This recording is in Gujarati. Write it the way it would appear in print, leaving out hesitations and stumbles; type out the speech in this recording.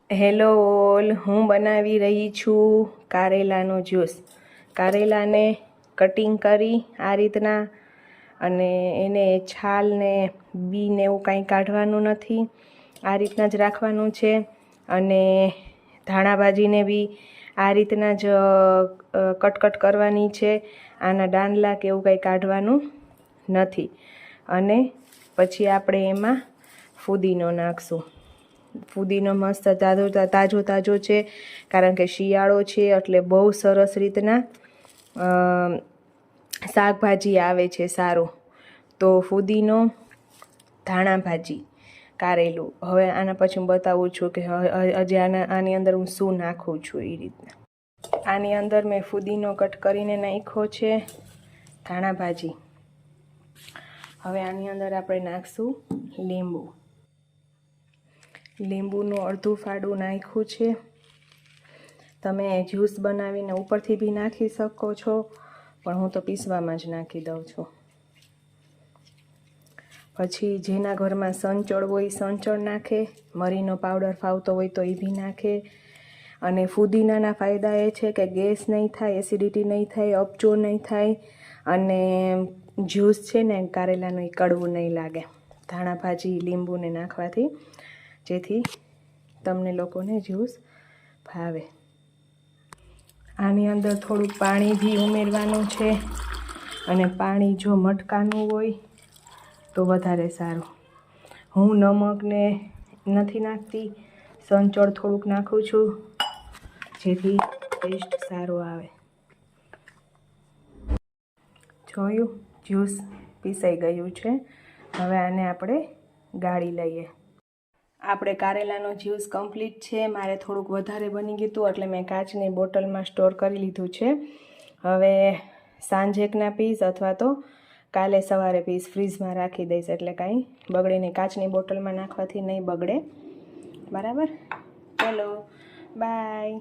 હેલો ઓલ, હું બનાવી રહી છું કારેલાનો જ્યુસ. કારેલાને કટિંગ કરી આ રીતના, અને એને છાલને બીને એવું કાંઈ કાઢવાનું નથી, આ રીતના જ રાખવાનું છે. અને ધાણાભાજીને બી આ રીતના જ કટકટ કરવાની છે. આના દાંડલા કે એવું કાંઈ કાઢવાનું નથી. અને પછી આપણે એમાં ફુદીનો નાખશું. ફુદીનો મસ્ત તાજો છે, કારણ કે શિયાળો છે એટલે બહુ સરસ રીતના શાકભાજી આવે છે સારું. તો ફુદીનો, ધાણાભાજી, કારેલું. હવે આના પછી હું બતાવું છું કે હજી આની અંદર હું શું નાખું છું. એ રીતના આની અંદર મેં ફુદીનો કટ કરીને નાખ્યો છે, ધાણાભાજી. હવે આની અંદર આપણે નાખશું લીંબુનું અડધું ફાડું નાખ્યું છે. તમે જ્યુસ બનાવીને ઉપરથી બી નાખી શકો છો, પણ હું તો પીસવામાં જ નાખી દઉં છું. પછી જેના ઘરમાં સંચળ હોય સંચળ નાખે, મરીનો પાવડર ફાવતો હોય તો એ બી નાખે. અને ફુદીનાના ફાયદા એ છે કે ગેસ નહીં થાય, એસિડિટી નહીં થાય, અપચો નહીં થાય, અને જ્યુસ છે ને કારેલાનું એ કડવું નહીં લાગે ધાણાભાજી લીંબુને નાખવાથી, જેથી તમને લોકોને જ્યુસ ભાવે. આની અંદર થોડુંક પાણી બી ઉમેરવાનું છે, અને પાણી જો મટકાનું હોય તો વધારે સારું. હું નમકને નથી નાખતી, સંચળ થોડુંક નાખું છું, જેથી ટેસ્ટ સારો આવે. જોયું, જ્યુસ પીસાઈ ગયું છે. હવે આને આપણે ગાળી લઈએ. આપણે કારેલાનો જ્યુસ કમ્પ્લીટ છે. મારે થોડુંક વધારે બની ગયું હતું એટલે મેં કાચની બોટલમાં સ્ટોર કરી લીધું છે. હવે સાંજેકના પીસ અથવા તો કાલે સવારે પીસ ફ્રીજમાં રાખી દઈશ, એટલે કાંઈ બગડે નહીં. કાચની બોટલમાં નાખવાથી નહીં બગડે. બરાબર? ચલો, બાય.